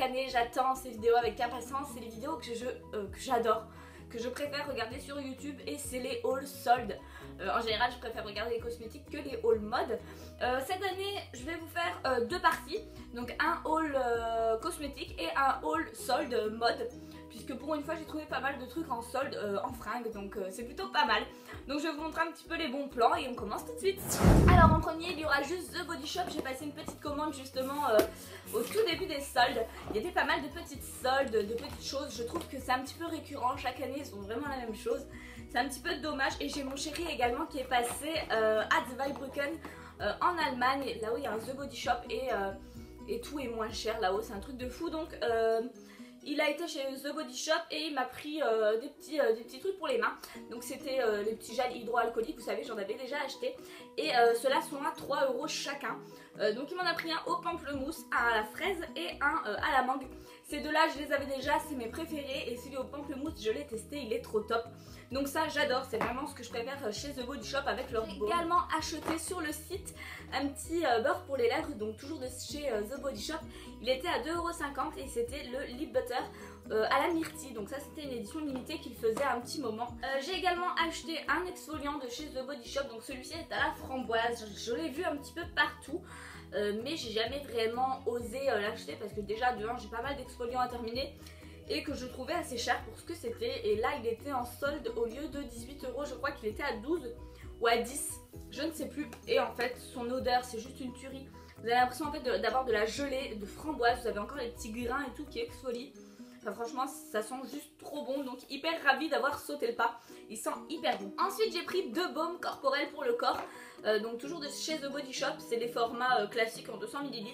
année, j'attends ces vidéos avec impatience. C'est les vidéos que j'adore, que je préfère regarder sur YouTube, et c'est les hauls soldes. En général, je préfère regarder les cosmétiques que les hauls mode. Cette année, je vais vous faire deux parties, donc un haul cosmétique et un haul solde mode, puisque pour une fois j'ai trouvé pas mal de trucs en solde en fringues, donc c'est plutôt pas mal. Donc je vais vous montrer un petit peu les bons plans et on commence tout de suite. Alors en premier, il y aura juste The Body Shop. J'ai passé une petite commande justement au tout début des soldes. Il y avait pas mal de petites soldes, de petites choses. Je trouve que c'est un petit peu récurrent, chaque année ils sont vraiment la même chose. C'est un petit peu dommage. Et j'ai mon chéri également qui est passé à Zweibrücken en Allemagne, là où il y a un The Body Shop, et tout est moins cher là-haut, c'est un truc de fou. Donc il a été chez The Body Shop et il m'a pris des petits trucs pour les mains. Donc c'était les petits gels hydroalcooliques, vous savez, j'en avais déjà acheté. Et ceux-là sont à 3 € chacun. Donc il m'en a pris un au pamplemousse, un à la fraise et un à la mangue. Ces deux-là, je les avais déjà, c'est mes préférés. Et celui au pamplemousse, je l'ai testé, il est trop top. Donc ça, j'adore, c'est vraiment ce que je préfère chez The Body Shop avec leur baume. J'ai également acheté sur le site un petit beurre pour les lèvres, donc toujours de chez The Body Shop. Il était à 2,50 € et c'était le Lip Butter à la myrtille. Donc ça, c'était une édition limitée qu'il faisait un petit moment. J'ai également acheté un exfoliant de chez The Body Shop. Donc celui-ci est à la framboise. Je l'ai vu un petit peu partout. Mais j'ai jamais vraiment osé l'acheter parce que déjà de 1 j'ai pas mal d'exfoliants à terminer et que je trouvais assez cher pour ce que c'était. Et là il était en solde, au lieu de 18 €, je crois qu'il était à 12 ou à 10, je ne sais plus. Et en fait son odeur c'est juste une tuerie. Vous avez l'impression en fait d'avoir de la gelée de framboise, vous avez encore les petits grains et tout qui exfolient. Enfin, franchement ça sent juste trop bon, donc hyper ravie d'avoir sauté le pas, il sent hyper bon. Ensuite j'ai pris deux baumes corporels pour le corps, donc toujours de chez The Body Shop, c'est des formats classiques en 200 ml.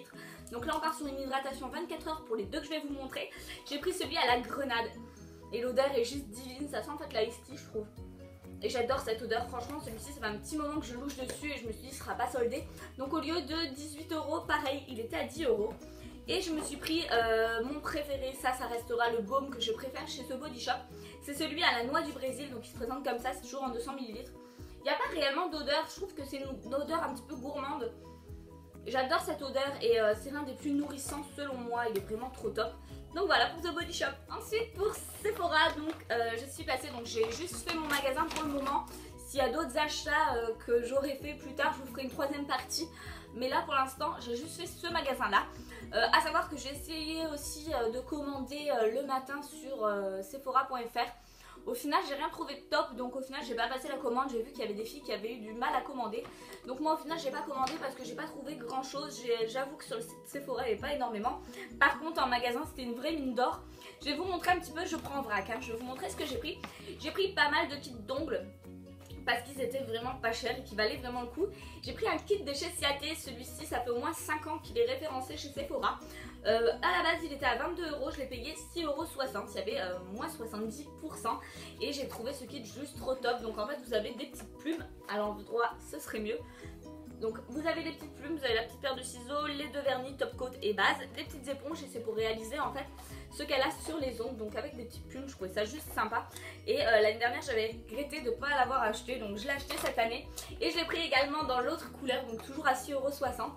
Donc là on part sur une hydratation 24 heures pour les deux que je vais vous montrer. J'ai pris celui à la grenade et l'odeur est juste divine, ça sent en fait la iced tea je trouve. Et j'adore cette odeur, franchement celui-ci ça fait un petit moment que je louche dessus et je me suis dit ce sera pas soldé. Donc au lieu de 18 €, pareil il était à 10 €. Et je me suis pris mon préféré, ça restera le baume que je préfère chez The Body Shop. C'est celui à la noix du Brésil, donc il se présente comme ça, c'est toujours en 200 ml. Il n'y a pas réellement d'odeur, je trouve que c'est une odeur un petit peu gourmande. J'adore cette odeur et c'est l'un des plus nourrissants selon moi, il est vraiment trop top. Donc voilà pour The Body Shop. Ensuite pour Sephora, donc je suis passée, donc j'ai juste fait mon magasin pour le moment. S'il y a d'autres achats que j'aurais fait plus tard, je vous ferai une troisième partie. Mais là pour l'instant j'ai juste fait ce magasin là. À savoir que j'ai essayé aussi de commander le matin sur Sephora.fr. Au final j'ai rien trouvé de top, donc au final j'ai pas passé la commande. J'ai vu qu'il y avait des filles qui avaient eu du mal à commander. Donc moi au final j'ai pas commandé parce que j'ai pas trouvé grand chose. J'avoue que sur le site Sephora il n'y avait pas énormément. Par contre en magasin c'était une vraie mine d'or. Je vais vous montrer un petit peu, je prends en vrac hein. Je vais vous montrer ce que j'ai pris. J'ai pris pas mal de kits d'ongles parce qu'ils étaient vraiment pas chers et qui valaient vraiment le coup. J'ai pris un kit de chez Ciaté, celui-ci ça fait au moins 5 ans qu'il est référencé chez Sephora. À la base il était à 22 €, je l'ai payé 6,60 €, il y avait moins 70% et j'ai trouvé ce kit juste trop top. Donc en fait vous avez des petites plumes, à l'endroit ce serait mieux. Donc vous avez les petites plumes, vous avez la petite paire de ciseaux, les deux vernis top coat et base, des petites éponges et c'est pour réaliser en fait ce qu'elle a sur les ongles. Donc avec des petites plumes, je trouvais ça juste sympa. Et l'année dernière j'avais regretté de ne pas l'avoir acheté, donc je l'ai acheté cette année. Et je l'ai pris également dans l'autre couleur, donc toujours à 6,60 €.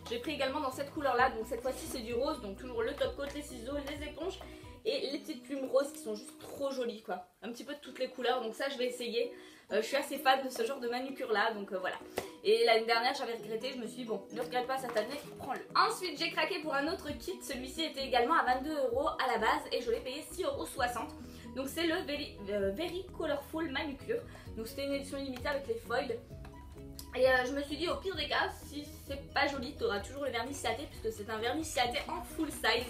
J'ai pris également dans cette couleur là, donc cette fois-ci c'est du rose, donc toujours le top coat, les ciseaux, les éponges et les petites plumes roses qui sont juste trop jolies quoi. Un petit peu de toutes les couleurs, donc ça je vais essayer. Je suis assez fan de ce genre de manucure là, donc voilà. Et l'année dernière j'avais regretté, je me suis dit bon, ne regrette pas cette année, prends-le. Ensuite j'ai craqué pour un autre kit, celui-ci était également à 22 € à la base et je l'ai payé 6,60 €. Donc c'est le Very Colorful Manucure. Donc c'était une édition limitée avec les foils. Et je me suis dit au pire des cas, si c'est pas joli, tu auras toujours le vernis Ciaté puisque c'est un vernis Ciaté en full size.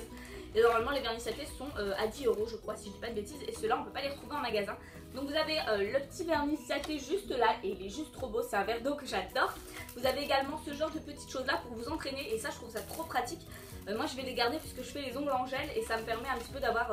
Et normalement les vernis Ciaté sont à 10 € je crois si je dis pas de bêtises. Et ceux-là on peut pas les retrouver en magasin. Donc vous avez le petit vernis Ciaté juste là et il est juste trop beau, c'est un verre d'eau que j'adore. Vous avez également ce genre de petites choses là pour vous entraîner et ça je trouve ça trop pratique. Moi je vais les garder puisque je fais les ongles en gel et ça me permet un petit peu d'avoir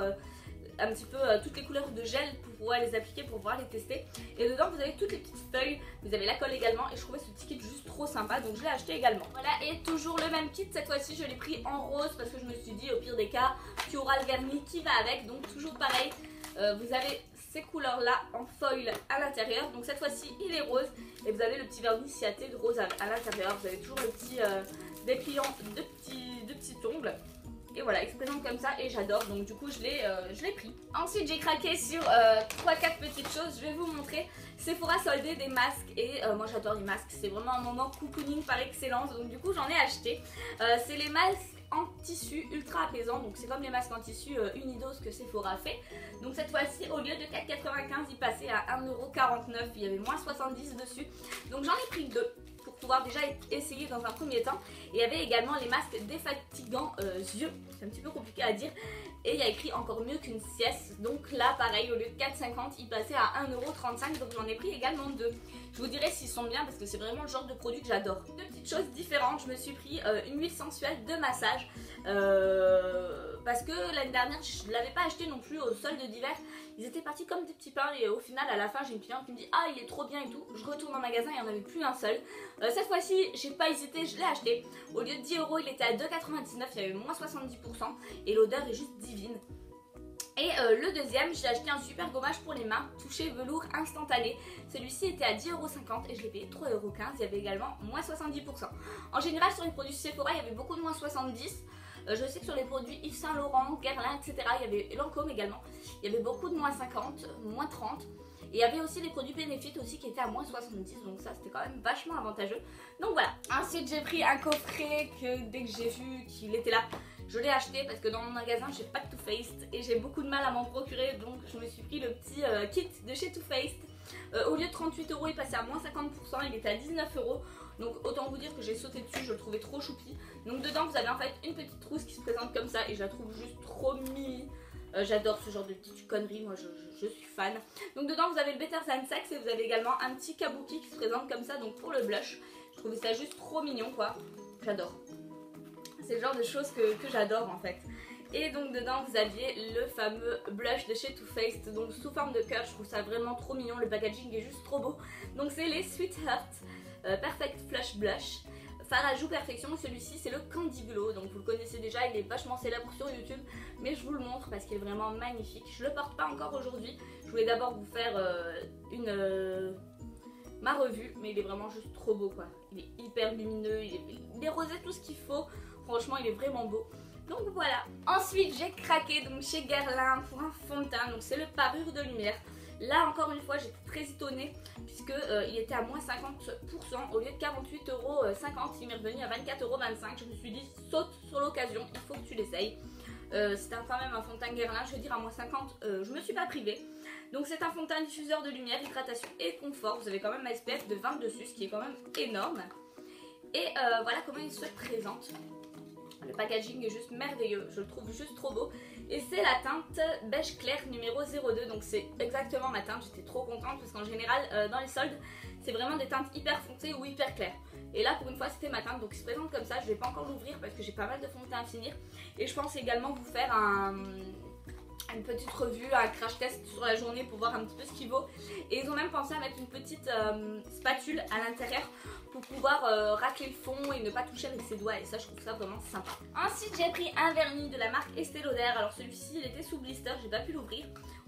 un petit peu toutes les couleurs de gel pour pouvoir les appliquer, pour pouvoir les tester. Et dedans vous avez toutes les petites feuilles, vous avez la colle également et je trouvais ce petit kit juste trop sympa donc je l'ai acheté également. Voilà, et toujours le même kit, cette fois-ci je l'ai pris en rose parce que je me suis dit au pire des cas tu auras le vernis qui va avec, donc toujours pareil. Vous avez ces couleurs là en foil à l'intérieur, donc cette fois-ci il est rose et vous avez le petit vernis Ciaté de rose à l'intérieur. Vous avez toujours le petit dépliant de petits ongles. Et voilà, il se présente comme ça et j'adore, donc du coup je l'ai pris. Ensuite j'ai craqué sur 3-4 petites choses, je vais vous montrer. Sephora soldé des masques et moi j'adore les masques, c'est vraiment un moment cocooning par excellence, donc du coup j'en ai acheté. C'est les masques en tissu ultra apaisant, donc c'est comme les masques en tissu Unidos que Sephora fait. Donc cette fois-ci au lieu de 4,95 il passait à 1,49€, il y avait moins 70 dessus, donc j'en ai pris 2 pour pouvoir déjà essayer dans un premier temps. Et il y avait également les masques défatigants yeux, c'est un petit peu compliqué à dire, et il y a écrit encore mieux qu'une sieste. Donc là pareil, au lieu de 4,50 il passait à 1,35€, donc j'en ai pris également 2. Je vous dirai s'ils sont bien parce que c'est vraiment le genre de produit que j'adore. Deux petites choses différentes, je me suis pris une huile sensuelle de massage parce que l'année dernière je ne l'avais pas acheté non plus au solde d'hiver. Ils étaient partis comme des petits pains et au final à la fin j'ai une cliente qui me dit ah il est trop bien et tout. Je retourne en magasin et il n'y en avait plus un seul. Cette fois-ci j'ai pas hésité, je l'ai acheté. Au lieu de 10€, il était à 2,99€, il y avait moins 70% et l'odeur est juste divine. Et le deuxième, j'ai acheté un super gommage pour les mains, touché velours instantané. Celui-ci était à 10,50€ et je l'ai payé 3,15€. Il y avait également moins 70%. En général, sur les produits Sephora, il y avait beaucoup de moins 70%. Je sais que sur les produits Yves Saint Laurent, Guerlain, etc., il y avait Lancôme également. Il y avait beaucoup de moins 50, moins 30. Et il y avait aussi les produits Benefit aussi qui étaient à moins 70, donc ça c'était quand même vachement avantageux. Donc voilà. Ensuite j'ai pris un coffret que dès que j'ai vu qu'il était là, je l'ai acheté parce que dans mon magasin j'ai pas de Too Faced et j'ai beaucoup de mal à m'en procurer, donc je me suis pris le petit kit de chez Too Faced. Au lieu de 38€, il passait à moins 50%, il était à 19€. Donc autant vous dire que j'ai sauté dessus, je le trouvais trop choupi. Donc dedans vous avez en fait une petite trousse qui se présente comme ça et je la trouve juste trop mimi. J'adore ce genre de petites conneries, moi je suis fan. Donc dedans vous avez le Better Than Sex et vous avez également un petit kabuki qui se présente comme ça, donc pour le blush. Je trouvais ça juste trop mignon quoi, j'adore. C'est le genre de choses que j'adore en fait. Et donc dedans vous aviez le fameux blush de chez Too Faced, donc sous forme de cœur, je trouve ça vraiment trop mignon, le packaging est juste trop beau. Donc c'est les Sweetheart Perfect Flush Blush. Fard à joues perfection, celui-ci c'est le Candy Glow, donc vous le connaissez déjà, il est vachement célèbre sur YouTube, mais je vous le montre parce qu'il est vraiment magnifique. Je le porte pas encore aujourd'hui, je voulais d'abord vous faire ma revue, mais il est vraiment juste trop beau quoi. Il est hyper lumineux, il est rosé, tout ce qu'il faut, franchement il est vraiment beau. Donc voilà. Ensuite j'ai craqué donc chez Guerlain pour un fond de teint, donc c'est le Parure de lumière. Là encore une fois j'étais très étonnée puisque il était à moins 50%, au lieu de 48,50€, il m'est revenu à 24,25€. Je me suis dit saute sur l'occasion, il faut que tu l'essayes. C'est quand même un fond de teint Guerlain, je veux dire à moins 50, je me suis pas privée. Donc c'est un fond de teint diffuseur de lumière, hydratation et confort. Vous avez quand même un SPF de 20 dessus, ce qui est quand même énorme. Et voilà comment il se présente. Le packaging est juste merveilleux, je le trouve juste trop beau. Et c'est la teinte beige clair numéro 02, donc c'est exactement ma teinte. J'étais trop contente parce qu'en général dans les soldes c'est vraiment des teintes hyper foncées ou hyper claires. Et là pour une fois c'était ma teinte, donc il se présente comme ça. Je vais pas encore l'ouvrir parce que j'ai pas mal de fond de teint à finir. Et je pense également vous faire une petite revue, un crash test sur la journée pour voir un petit peu ce qu'il vaut. Et ils ont même pensé à mettre une petite spatule à l'intérieur pour pouvoir racler le fond et ne pas toucher avec ses doigts, et ça je trouve ça vraiment sympa. Ensuite j'ai pris un vernis de la marque Estée Lauder. Alors celui-ci il était sous blister, j'ai pas pu l'ouvrir,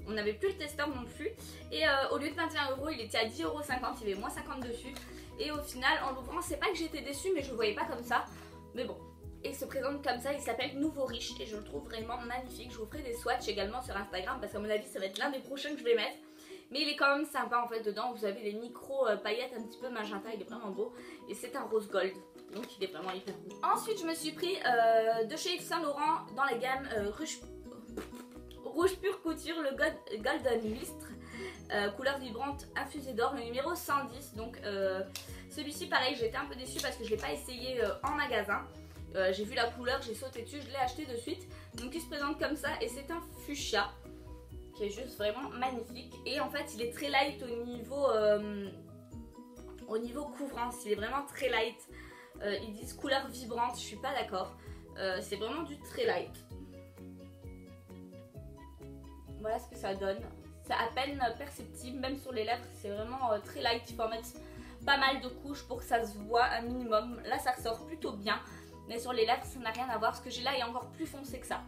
on n'avait plus le testeur non plus. Et au lieu de 21€, il était à 10,50€, il y avait moins 50 dessus. Et au final en l'ouvrant, c'est pas que j'étais déçue mais je le voyais pas comme ça, mais bon. Et il se présente comme ça, il s'appelle Nouveau Riche et je le trouve vraiment magnifique. Je vous ferai des swatchs également sur Instagram parce qu'à mon avis ça va être l'un des prochains que je vais mettre. Mais il est quand même sympa en fait, dedans vous avez les micro paillettes un petit peu magenta, il est vraiment beau. Et c'est un rose gold, donc il est vraiment hyper beau. Ensuite je me suis pris de chez Yves Saint Laurent dans la gamme Rouge Pure Couture, le Golden Lustre, couleur vibrante infusée d'or, le numéro 110. Donc celui-ci pareil, j'ai été un peu déçue parce que je ne l'ai pas essayé en magasin. J'ai vu la couleur, j'ai sauté dessus, je l'ai acheté de suite. Donc il se présente comme ça et c'est un fuchsia qui est juste vraiment magnifique. Et en fait il est très light au niveau couvrance, il est vraiment très light. Ils disent couleur vibrante, je suis pas d'accord. C'est vraiment du très light. Voilà ce que ça donne. C'est à peine perceptible, même sur les lèvres c'est vraiment très light. Il faut en mettre pas mal de couches pour que ça se voit un minimum. Là ça ressort plutôt bien. Mais sur les lèvres ça n'a rien à voir, ce que j'ai là est encore plus foncé que ça,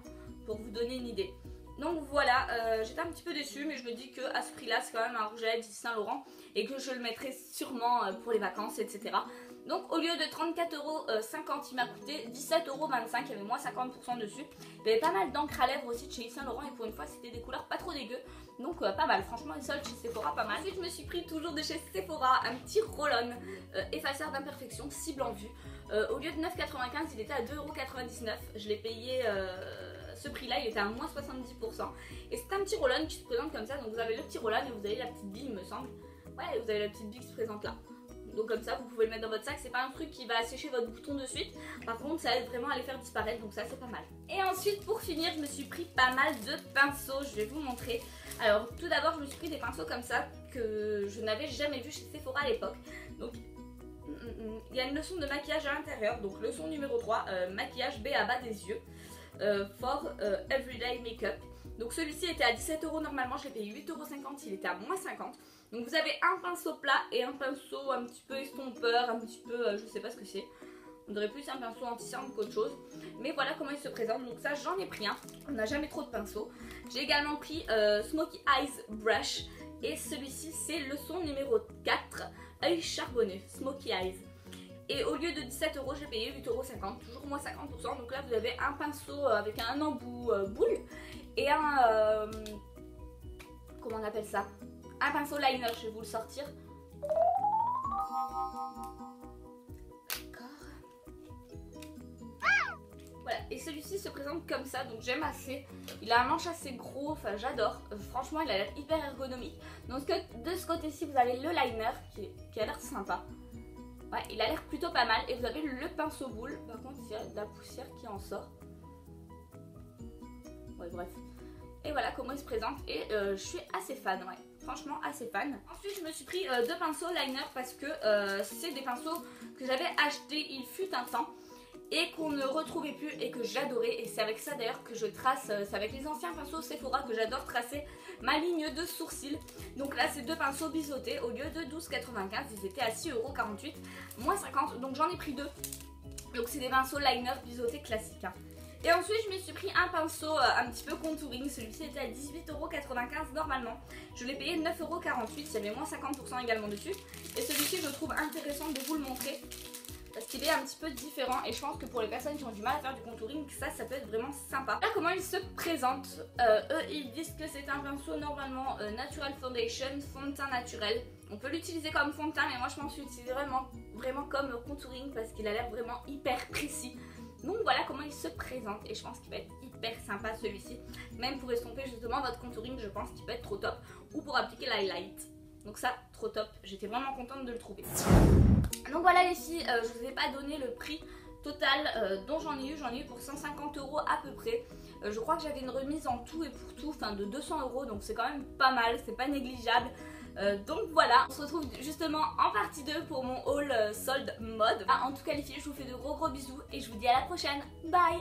pour vous donner une idée. Donc voilà, j'étais un petit peu déçue, mais je me dis que à ce prix là c'est quand même un rouge à lèvres Saint Laurent et que je le mettrai sûrement pour les vacances, etc. Donc au lieu de 34,50 €, il m'a coûté 17,25 €, il y avait moins 50% dessus. Il y avait pas mal d'encre à lèvres aussi de chez Saint Laurent et pour une fois c'était des couleurs pas trop dégueu. Donc pas mal, franchement les soldes chez Sephora pas mal. Ensuite je me suis pris toujours de chez Sephora un petit roll-on effaceur d'imperfection cible en vue. Au lieu de 9,95 € il était à 2,99 €, je l'ai payé... ce prix là il était à moins 70% et c'est un petit roll-on qui se présente comme ça. Donc vous avez le petit roll-on et vous avez la petite bille il me semble. Ouais, vous avez la petite bille qui se présente là. Donc comme ça vous pouvez le mettre dans votre sac, c'est pas un truc qui va assécher votre bouton de suite. Par contre ça aide vraiment à les faire disparaître, donc ça c'est pas mal. Et ensuite pour finir je me suis pris pas mal de pinceaux, je vais vous montrer. Alors tout d'abord je me suis pris des pinceaux comme ça que je n'avais jamais vu chez Sephora à l'époque. Donc il y a une leçon de maquillage à l'intérieur, donc leçon numéro 3, maquillage B à bas des yeux. For Everyday Makeup. Donc celui-ci était à 17 € normalement, je l'ai payé 8,50 €, il était à moins 50. Donc vous avez un pinceau plat et un pinceau un petit peu estompeur, un petit peu, je sais pas ce que c'est. On dirait plus un pinceau anti-cerne qu'autre chose. Mais voilà comment il se présente, donc ça j'en ai pris un. On n'a jamais trop de pinceaux. J'ai également pris Smoky Eyes Brush. Et celui-ci c'est leçon numéro 4, œil charbonneux, Smoky Eyes. Et au lieu de 17 €, j'ai payé 8,50 €, toujours moins 50%. Donc là, vous avez un pinceau avec un embout boule et un... comment on appelle ça? Un pinceau liner, je vais vous le sortir. D'accord. Voilà, et celui-ci se présente comme ça, donc j'aime assez. Il a un manche assez gros, enfin j'adore. Franchement, il a l'air hyper ergonomique. Donc de ce côté-ci, vous avez le liner qui a l'air sympa. Ouais, il a l'air plutôt pas mal. Et vous avez le pinceau boule. Par contre, il y a de la poussière qui en sort. Ouais, bref. Et voilà comment il se présente. Et je suis assez fan, ouais. Franchement, assez fan. Ensuite, je me suis pris deux pinceaux liner parce que c'est des pinceaux que j'avais achetés il fut un temps et qu'on ne retrouvait plus et que j'adorais. Et c'est avec ça d'ailleurs que je trace, c'est avec les anciens pinceaux Sephora que j'adore tracer ma ligne de sourcils. Donc là c'est deux pinceaux biseautés, au lieu de 12,95 ils étaient à 6,48 €, moins 50, donc j'en ai pris deux. Donc c'est des pinceaux liner biseautés classiques. Hein. Et ensuite je me suis pris un pinceau un petit peu contouring, celui-ci était à 18,95 € normalement. Je l'ai payé 9,48 €, il y avait moins 50% également dessus. Et celui-ci je trouve intéressant de vous le montrer. Parce qu'il est un petit peu différent et je pense que pour les personnes qui ont du mal à faire du contouring, ça peut être vraiment sympa. Là comment il se présente, eux ils disent que c'est un pinceau normalement Natural Foundation, fond de teint naturel. On peut l'utiliser comme fond de teint mais moi je pense l'utiliser vraiment comme contouring parce qu'il a l'air vraiment hyper précis. Donc voilà comment il se présente et je pense qu'il va être hyper sympa celui-ci. Même pour estomper justement votre contouring, je pense qu'il peut être trop top. Ou pour appliquer l'highlight. Donc ça, trop top, j'étais vraiment contente de le trouver. Donc voilà les filles, je vous ai pas donné le prix total dont j'en ai eu pour 150 € à peu près. Je crois que j'avais une remise en tout et pour tout, enfin de 200 €, donc c'est quand même pas mal, c'est pas négligeable. Donc voilà, on se retrouve justement en partie 2 pour mon haul solde mode. En tout cas les filles, je vous fais de gros bisous et je vous dis à la prochaine, bye.